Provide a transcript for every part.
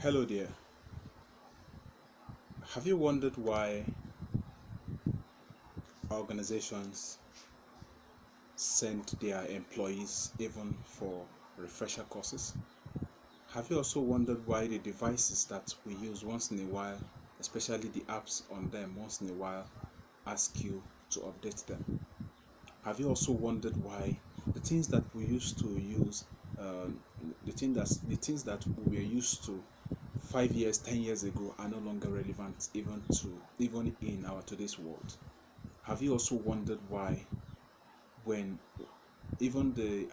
Hello there. Have you wondered why organizations send their employees even for refresher courses? Have you also wondered why the devices that we use once in a while, especially the apps on them once in a while, ask you to update them? Have you also wondered why the things that we used to use, the things that we were used to 5 years, 10 years ago are no longer relevant even in our today's world? Have you also wondered why when even the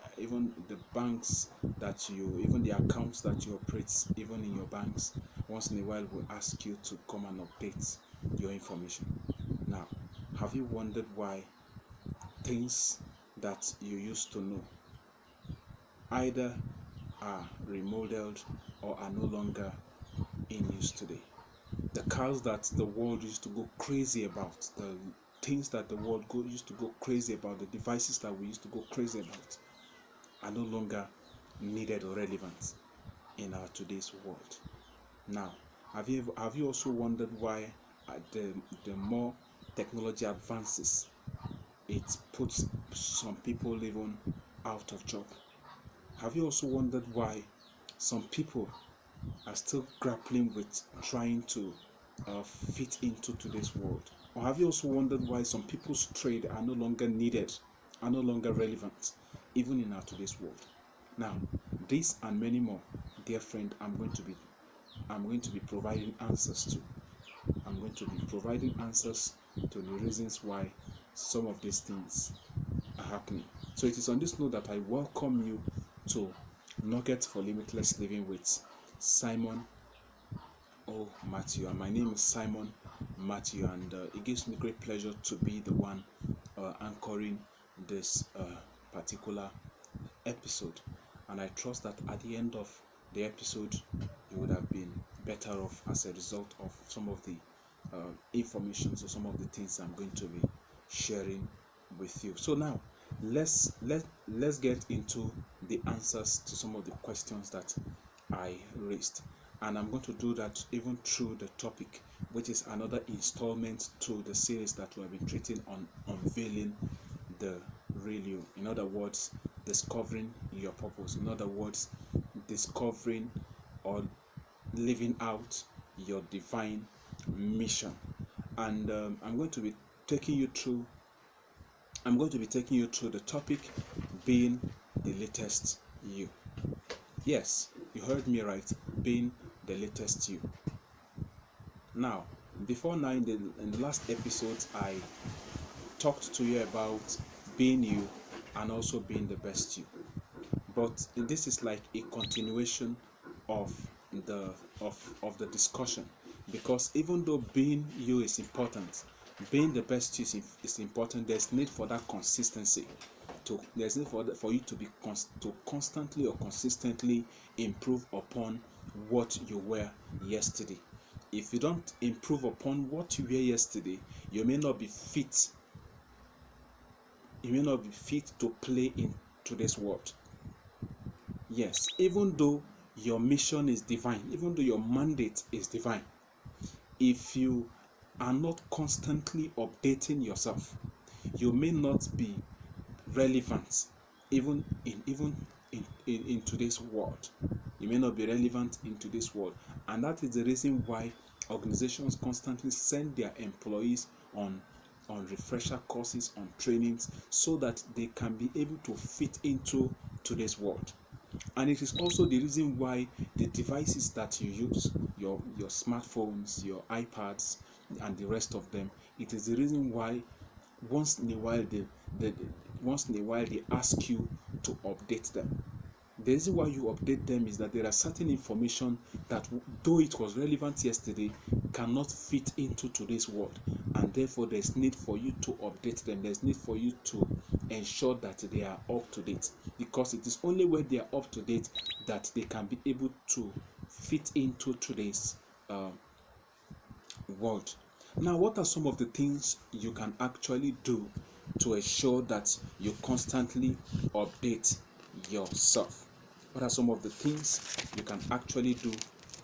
banks that you even the accounts that you operate even in your banks once in a while will ask you to come and update your information? Now, have you wondered why things that you used to know either are remodeled or are no longer in use today? The cars that the world used to go crazy about, the things that the world used to go crazy about, the devices that we used to go crazy about are no longer needed or relevant in our today's world. Now, have you also wondered why the more technology advances, it puts some people even out of job? Have you also wondered why some people are still grappling with trying to fit into today's world? Or have you also wondered why some people's trade are no longer needed, are no longer relevant, even in our today's world? Now, this and many more, dear friend, I'm going to be providing answers to. I'm going to be providing answers to the reasons why some of these things are happening. So it is on this note that I welcome you to Nuggets for Limitless Living with Simon Matthew. And my name is Simon Matthew, and it gives me great pleasure to be the one anchoring this particular episode. And I trust that at the end of the episode, you would have been better off as a result of some of the information, so some of the things I'm going to be sharing with you. So now, let's get into the answers to some of the questions that I raised, and I'm going to do that even through the topic, which is another installment to the series that we have been treating on unveiling the real you. In other words, discovering your purpose. In other words, discovering or living out your divine mission. And I'm going to be taking you through the topic, being the latest you. Yes, you heard me right, being the latest you. Now, before now, in the last episode, I talked to you about being you and also being the best you. But this is like a continuation of the discussion, because even though being you is important, being the best you is important. There's need for that consistency. There's need for you to be to constantly or consistently improve upon what you were yesterday. If you don't improve upon what you were yesterday, you may not be fit. You may not be fit to play in today's world. Yes, even though your mission is divine, even though your mandate is divine, if you are not constantly updating yourself, you may not be relevant even in today's world. You may not be relevant in today's world, and that is the reason why organizations constantly send their employees on refresher courses, on trainings, so that they can be able to fit into today's world. And it is also the reason why the devices that you use, your smartphones, your iPads, and the rest of them, it is the reason why once in a while they ask you to update them. The reason why you update them is that there are certain information that, though it was relevant yesterday, cannot fit into today's world, and therefore there's need for you to update them. There's need for you to ensure that they are up to date, because it is only when they are up to date that they can be able to fit into today's world. Now, what are some of the things you can actually do to ensure that you constantly update yourself? What are some of the things you can actually do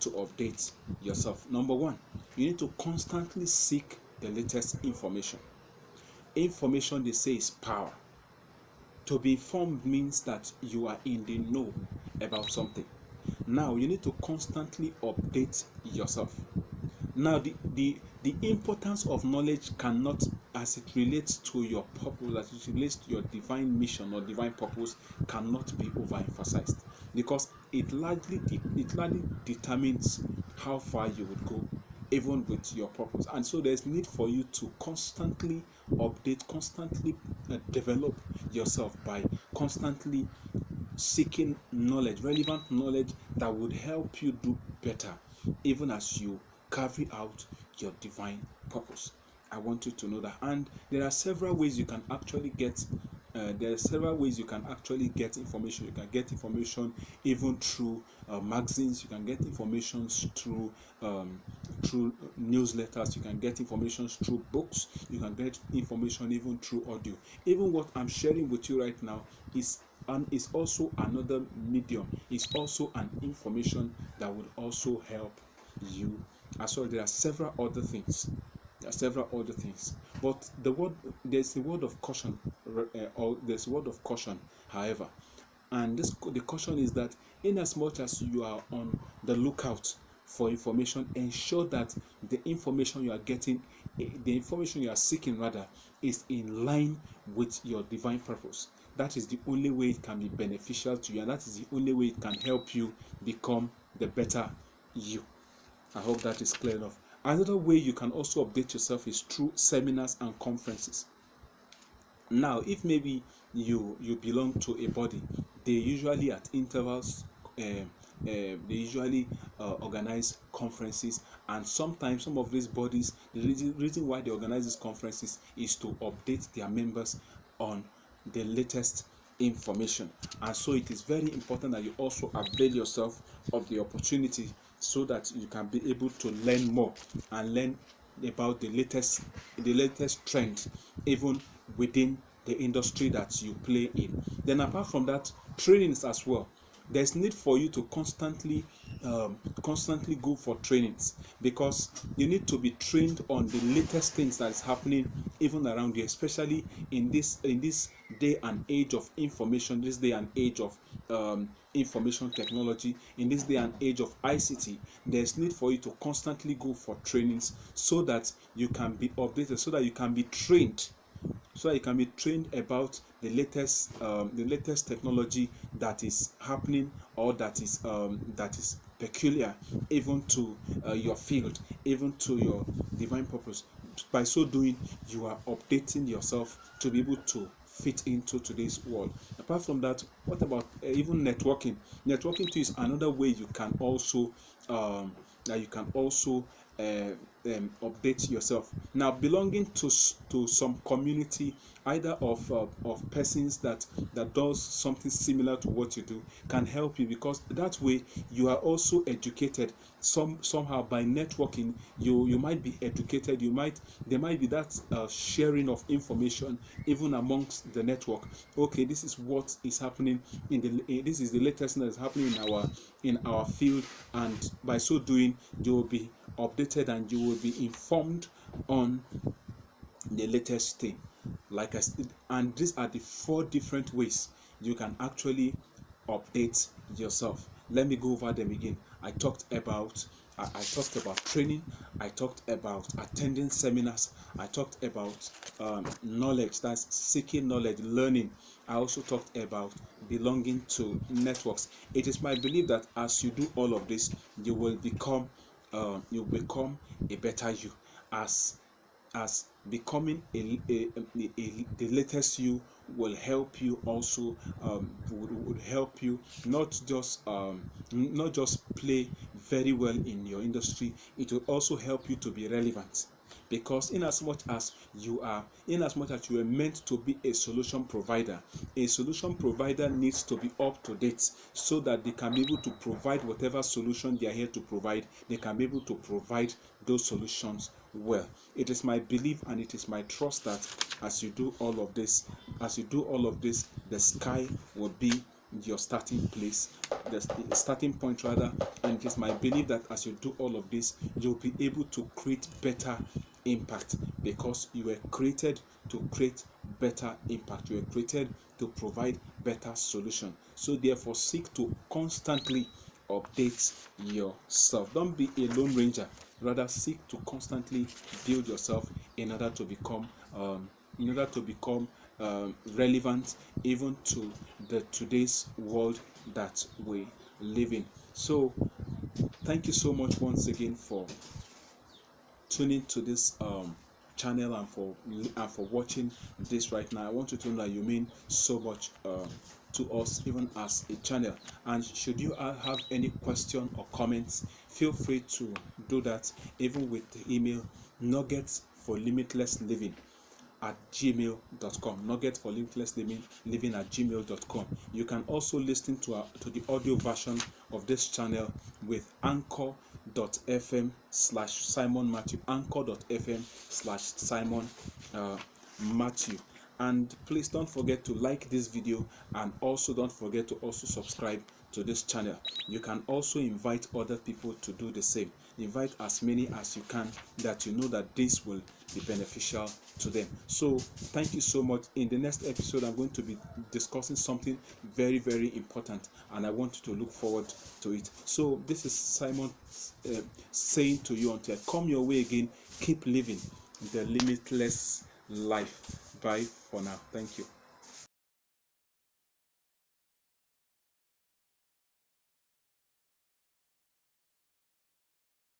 to update yourself? Number one, you need to constantly seek the latest information. Information, they say, is power. To be informed means that you are in the know about something. Now, you need to constantly update yourself. Now, the importance of knowledge cannot, as it relates to your purpose, as it relates to your divine mission or divine purpose, cannot be overemphasized, because it largely determines how far you would go, even with your purpose. And so there's need for you to constantly update, constantly develop yourself by constantly seeking knowledge, relevant knowledge that would help you do better, even as you carry out your divine purpose. I want you to know that. And there are several ways you can actually get information. You can get information even through magazines. You can get information through newsletters. You can get information through books. You can get information even through audio. Even what I'm sharing with you right now is also another medium. It's also an information that would also help you as well. There are several other things. But there's a word of caution, however, and the caution is that in as much as you are on the lookout for information, ensure that the information you are getting, the information you are seeking rather, is in line with your divine purpose. That is the only way it can be beneficial to you, and that is the only way it can help you become the better you. I hope that is clear enough. Another way you can also update yourself is through seminars and conferences. Now, if maybe you belong to a body, they usually at intervals organize conferences, and sometimes some of these bodies, the reason why they organize these conferences is to update their members on the latest information. And so it is very important that you also avail yourself of the opportunity so that you can be able to learn more and learn about the latest trend, even within the industry that you play in. Then apart from that, trainings as well. There's need for you to constantly go for trainings, because you need to be trained on the latest things that is happening even around you, especially in this day and age of information, this day and age of information technology, in this day and age of ICT. There's need for you to constantly go for trainings so that you can be updated, so that you can be trained about the latest technology that is happening, or that is peculiar even to your field, even to your divine purpose. By so doing, you are updating yourself to be able to fit into today's world. Apart from that, what about even networking? Networking too is another way you can also update yourself. Now, belonging to some community, either of persons that does something similar to what you do, can help you, because that way you are also educated somehow. By networking, you might be educated. There might be that sharing of information even amongst the network. Okay, this is what is happening this is the latest that is happening in our field, and by so doing, you will be updated and you will be informed on the latest thing. Like I said, and these are the 4 different ways you can actually update yourself. Let me go over them again. I talked about training. I talked about attending seminars. I talked about knowledge, that's seeking knowledge, learning. I also talked about belonging to networks. It is my belief that as you do all of this, you will become a better you. As becoming the latest you will help you also, would help you not just play very well in your industry. It will also help you to be relevant, because in as much as you were meant to be a solution provider needs to be up to date, so that they can be able to provide whatever solution they are here to provide. They can be able to provide those solutions well. It is my belief and it is my trust that as you do all of this, the sky will be your starting place, the starting point rather. And it is my belief that as you do all of this, you'll be able to create better impact, because you were created to create better impact. You were created to provide better solution. So therefore, seek to constantly update yourself. Don't be a lone ranger. Rather, seek to constantly build yourself in order to become relevant even to the today's world that we live in. So thank you so much once again for tuning to this channel and for watching this right now. I want you to know that you mean so much to us, even as a channel. And should you have any question or comments, feel free to do that, even with the email nuggetsforlimitlessliving@gmail.com, nuggetsforlimitlessliving@gmail.com. You can also listen to the audio version of this channel with anchor.fm/Simon Matthew, anchor.fm/Simon Matthew. And please don't forget to like this video, and also don't forget to also subscribe to this channel. You can also invite other people to do the same. Invite as many as you can that you know that this will be beneficial to them. So thank you so much. In the next episode, I'm going to be discussing something very, very important, and I want you to look forward to it. So this is Simon saying to you, until I come your way again, keep living the limitless life. Bye for now. Thank you.